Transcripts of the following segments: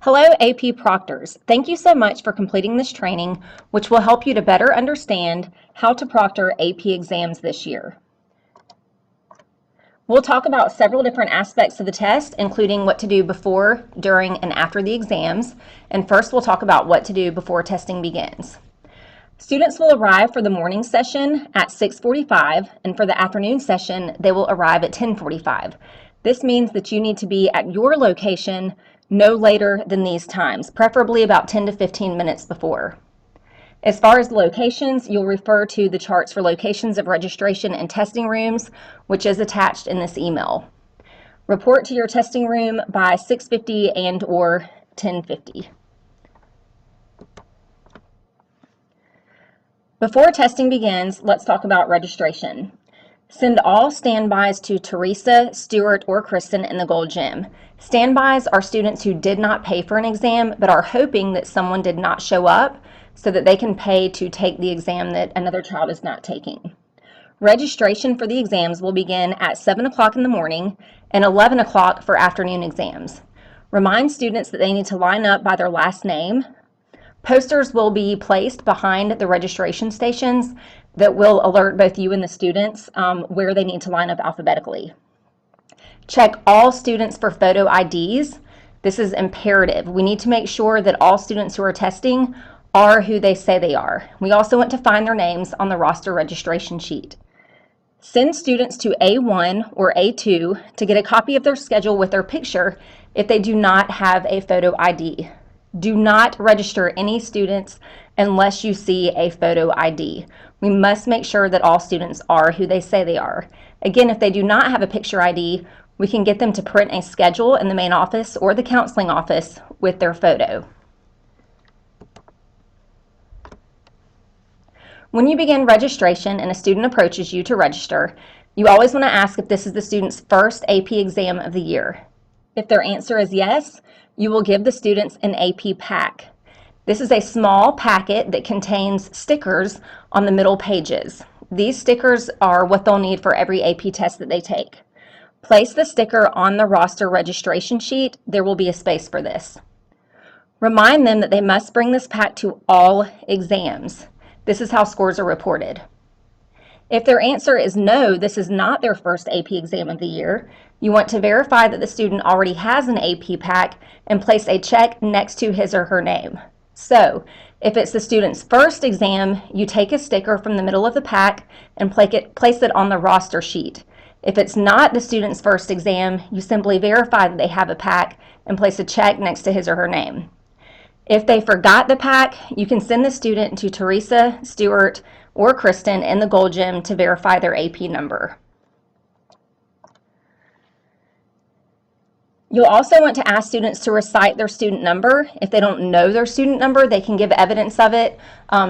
Hello, AP Proctors. Thank you so much for completing this training, which will help you to better understand how to proctor AP exams this year. We'll talk about several different aspects of the test, including what to do before, during, and after the exams. And first, we'll talk about what to do before testing begins. Students will arrive for the morning session at 6:45, and for the afternoon session, they will arrive at 10:45. This means that you need to be at your location no later than these times, preferably about 10 to 15 minutes before. As far as locations, you'll refer to the charts for locations of registration and testing rooms, which is attached in this email. Report to your testing room by 6:50 and/or 10:50. Before testing begins, let's talk about registration. Send all standbys to Teresa, Stuart, or Kristen in the Gold Gym. Standbys are students who did not pay for an exam but are hoping that someone did not show up so that they can pay to take the exam that another child is not taking. Registration for the exams will begin at 7 o'clock in the morning and 11 o'clock for afternoon exams. Remind students that they need to line up by their last name. Posters will be placed behind the registration stations that will alert both you and the students where they need to line up alphabetically. Check all students for photo IDs. This is imperative. We need to make sure that all students who are testing are who they say they are. We also want to find their names on the roster registration sheet. Send students to A1 or A2 to get a copy of their schedule with their picture if they do not have a photo ID. Do not register any students unless you see a photo ID. We must make sure that all students are who they say they are. Again, if they do not have a picture ID, we can get them to print a schedule in the main office or the counseling office with their photo. When you begin registration and a student approaches you to register, you always want to ask if this is the student's first AP exam of the year. If their answer is yes, you will give the students an AP pack. This is a small packet that contains stickers on the middle pages. These stickers are what they'll need for every AP test that they take. Place the sticker on the roster registration sheet. There will be a space for this. Remind them that they must bring this pack to all exams. This is how scores are reported. If their answer is no, this is not their first AP exam of the year, you want to verify that the student already has an AP pack and place a check next to his or her name. So, if it's the student's first exam, you take a sticker from the middle of the pack and place it on the roster sheet. If it's not the student's first exam, you simply verify that they have a pack and place a check next to his or her name. If they forgot the pack, you can send the student to Teresa, Stuart, or Kristen in the Gold Gym to verify their AP number. You'll also want to ask students to recite their student number. If they don't know their student number, they can give evidence of it,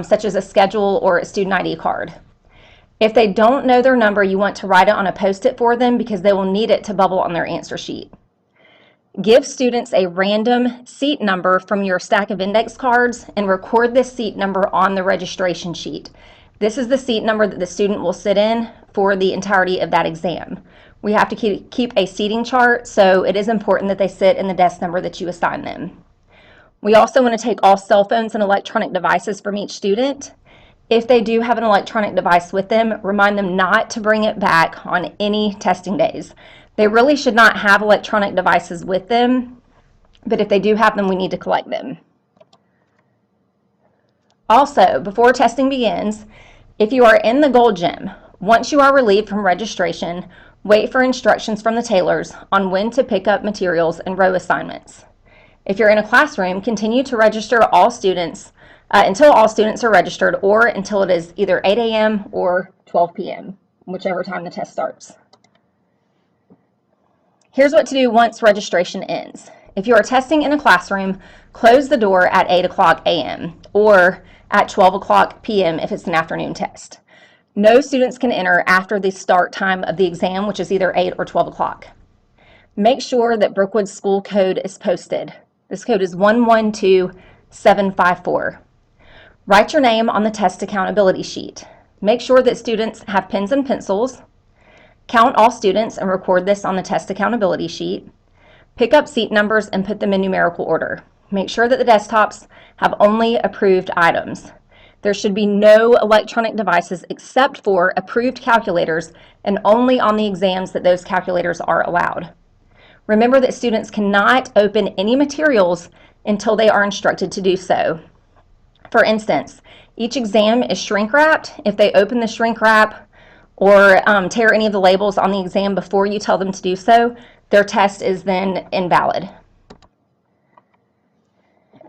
such as a schedule or a student ID card. If they don't know their number, you want to write it on a Post-it for them because they will need it to bubble on their answer sheet. Give students a random seat number from your stack of index cards and record this seat number on the registration sheet. This is the seat number that the student will sit in for the entirety of that exam. We have to keep a seating chart, so it is important that they sit in the desk number that you assign them. We also want to take all cell phones and electronic devices from each student. If they do have an electronic device with them, remind them not to bring it back on any testing days. They really should not have electronic devices with them, but if they do have them, we need to collect them. Also, before testing begins, if you are in the Gold Gym, once you are relieved from registration, wait for instructions from the tailors on when to pick up materials and row assignments. If you're in a classroom, continue to register all students until all students are registered or until it is either 8 a.m. or 12 p.m., whichever time the test starts. Here's what to do once registration ends. If you are testing in a classroom, close the door at 8 o'clock a.m. or at 12 o'clock p.m. if it's an afternoon test. No students can enter after the start time of the exam, which is either 8 or 12 o'clock. Make sure that Brookwood's school code is posted. This code is 112754. Write your name on the test accountability sheet. Make sure that students have pens and pencils. Count all students and record this on the test accountability sheet. Pick up seat numbers and put them in numerical order. Make sure that the desktops have only approved items. There should be no electronic devices except for approved calculators and only on the exams that those calculators are allowed. Remember that students cannot open any materials until they are instructed to do so. For instance, each exam is shrink wrapped. If they open the shrink wrap or tear any of the labels on the exam before you tell them to do so, their test is then invalid.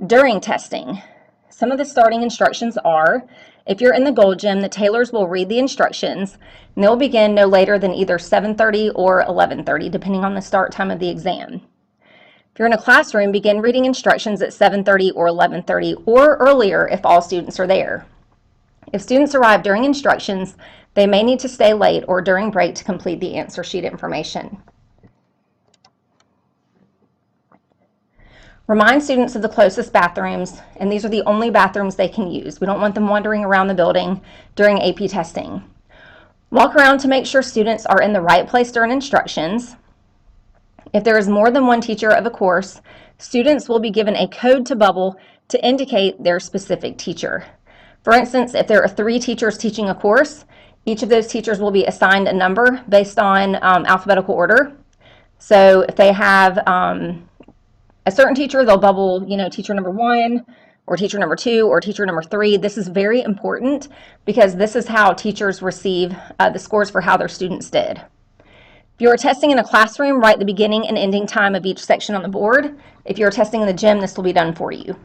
During testing, some of the starting instructions are, if you're in the gold gym, the tailors will read the instructions, and they'll begin no later than either 7:30 or 11:30, depending on the start time of the exam. If you're in a classroom, begin reading instructions at 7:30 or 11:30, or earlier if all students are there. If students arrive during instructions, they may need to stay late or during break to complete the answer sheet information. Remind students of the closest bathrooms, and these are the only bathrooms they can use. We don't want them wandering around the building during AP testing. Walk around to make sure students are in the right place during instructions. If there is more than one teacher of a course, students will be given a code to bubble to indicate their specific teacher. For instance, if there are 3 teachers teaching a course, each of those teachers will be assigned a number based on alphabetical order. So if they have a certain teacher, they'll bubble, teacher number 1 or teacher number 2 or teacher number 3. This is very important because this is how teachers receive the scores for how their students did. If you are testing in a classroom, write the beginning and ending time of each section on the board. If you're testing in the gym, this will be done for you.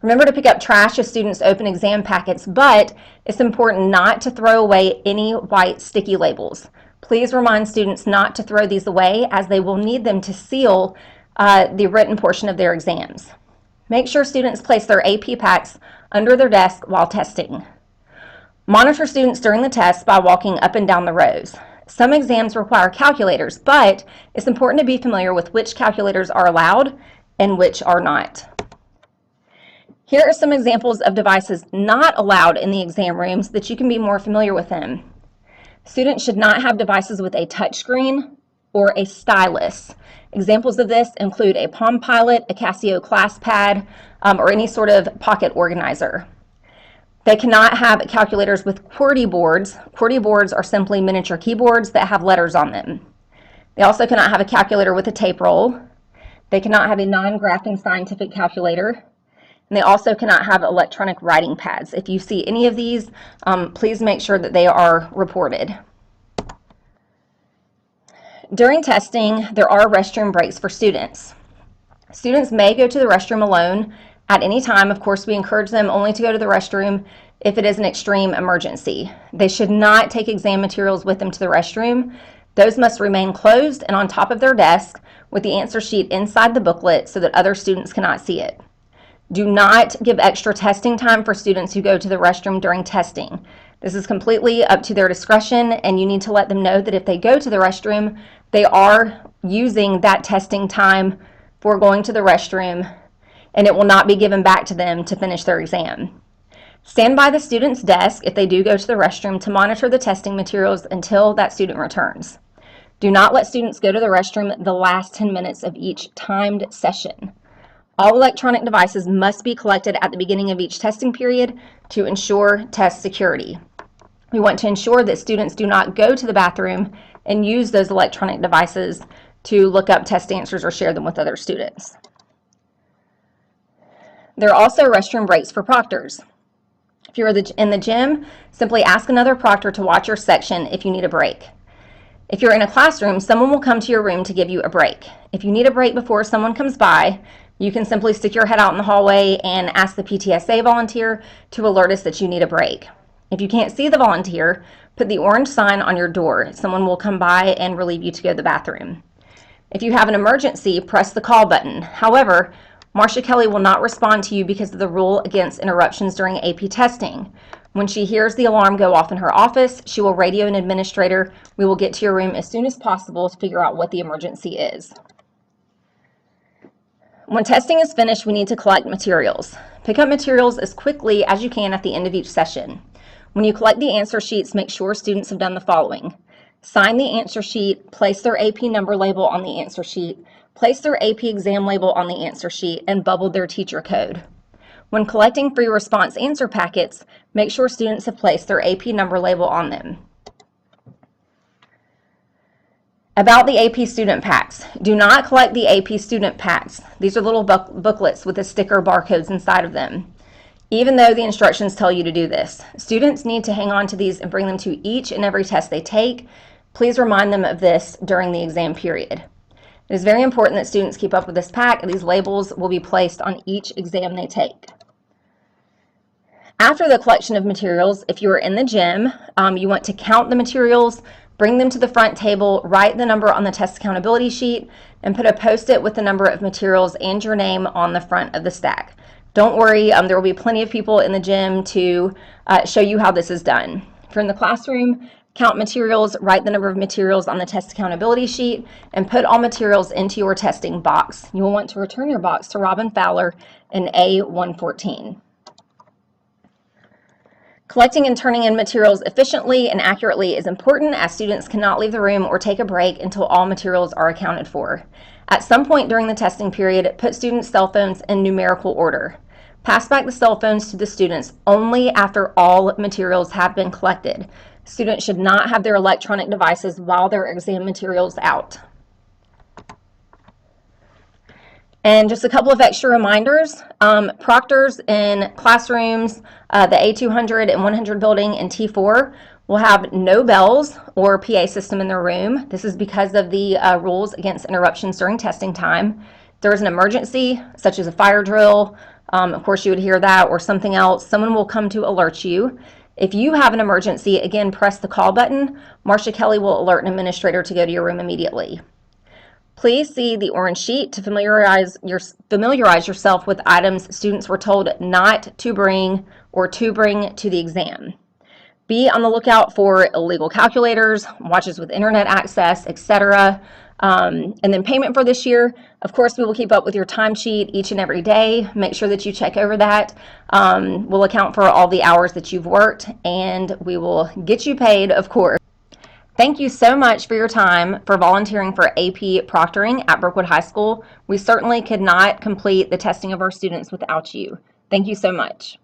Remember to pick up trash as students open exam packets, but it's important not to throw away any white sticky labels. Please remind students not to throw these away as they will need them to seal the written portion of their exams. Make sure students place their AP packs under their desk while testing. Monitor students during the test by walking up and down the rows. Some exams require calculators, but it's important to be familiar with which calculators are allowed and which are not. Here are some examples of devices not allowed in the exam rooms that you can be more familiar with them. Students should not have devices with a touchscreen or a stylus. Examples of this include a Palm Pilot, a Casio class pad, or any sort of pocket organizer. They cannot have calculators with QWERTY boards. QWERTY boards are simply miniature keyboards that have letters on them. They also cannot have a calculator with a tape roll. They cannot have a non-graphing scientific calculator. And they also cannot have electronic writing pads. If you see any of these, please make sure that they are reported. During testing, there are restroom breaks for students. Students may go to the restroom alone at any time. Of course, we encourage them only to go to the restroom if it is an extreme emergency. They should not take exam materials with them to the restroom. Those must remain closed and on top of their desk with the answer sheet inside the booklet so that other students cannot see it. Do not give extra testing time for students who go to the restroom during testing. This is completely up to their discretion, and you need to let them know that if they go to the restroom, they are using that testing time for going to the restroom, and it will not be given back to them to finish their exam. Stand by the student's desk if they do go to the restroom to monitor the testing materials until that student returns. Do not let students go to the restroom the last 10 minutes of each timed session. All electronic devices must be collected at the beginning of each testing period to ensure test security. We want to ensure that students do not go to the bathroom and use those electronic devices to look up test answers or share them with other students. There are also restroom breaks for proctors. If you're in the gym, simply ask another proctor to watch your section if you need a break. If you're in a classroom, someone will come to your room to give you a break. If you need a break before someone comes by, you can simply stick your head out in the hallway and ask the PTSA volunteer to alert us that you need a break. If you can't see the volunteer, put the orange sign on your door. Someone will come by and relieve you to go to the bathroom. If you have an emergency, press the call button. However, Marcia Kelly will not respond to you because of the rule against interruptions during AP testing. When she hears the alarm go off in her office, she will radio an administrator. We will get to your room as soon as possible to figure out what the emergency is. When testing is finished, we need to collect materials. Pick up materials as quickly as you can at the end of each session. When you collect the answer sheets, make sure students have done the following. sign the answer sheet, place their AP number label on the answer sheet, place their AP exam label on the answer sheet, and bubble their teacher code. When collecting free response answer packets, make sure students have placed their AP number label on them. About the AP student packs. Do not collect the AP student packs. These are little booklets with the sticker barcodes inside of them. Even though the instructions tell you to do this, students need to hang on to these and bring them to each and every test they take. Please remind them of this during the exam period. It is very important that students keep up with this pack, and these labels will be placed on each exam they take. After the collection of materials, if you are in the gym, you want to count the materials, bring them to the front table, write the number on the test accountability sheet, and put a Post-it with the number of materials and your name on the front of the stack. Don't worry, there will be plenty of people in the gym to show you how this is done. If you're in the classroom, count materials, write the number of materials on the test accountability sheet, and put all materials into your testing box. You will want to return your box to Robin Fowler in A114. Collecting and turning in materials efficiently and accurately is important, as students cannot leave the room or take a break until all materials are accounted for. At some point during the testing period, put students' cell phones in numerical order. Pass back the cell phones to the students only after all materials have been collected. Students should not have their electronic devices while their exam materials out. And just a couple of extra reminders, proctors in classrooms, the A200 and 100 building in T4 will have no bells or PA system in their room. This is because of the rules against interruptions during testing time. If there is an emergency, such as a fire drill, of course you would hear that, or something else, someone will come to alert you. If you have an emergency, again, press the call button. Marcia Kelly will alert an administrator to go to your room immediately. Please see the orange sheet to familiarize yourself with items students were told not to bring or to bring to the exam. Be on the lookout for illegal calculators, watches with internet access, etc. And then payment for this year. Of course, we will keep up with your timesheet each and every day. Make sure that you check over that. We'll account for all the hours that you've worked, and we will get you paid, of course. Thank you so much for your time for volunteering for AP proctoring at Brookwood High School. We certainly could not complete the testing of our students without you. Thank you so much.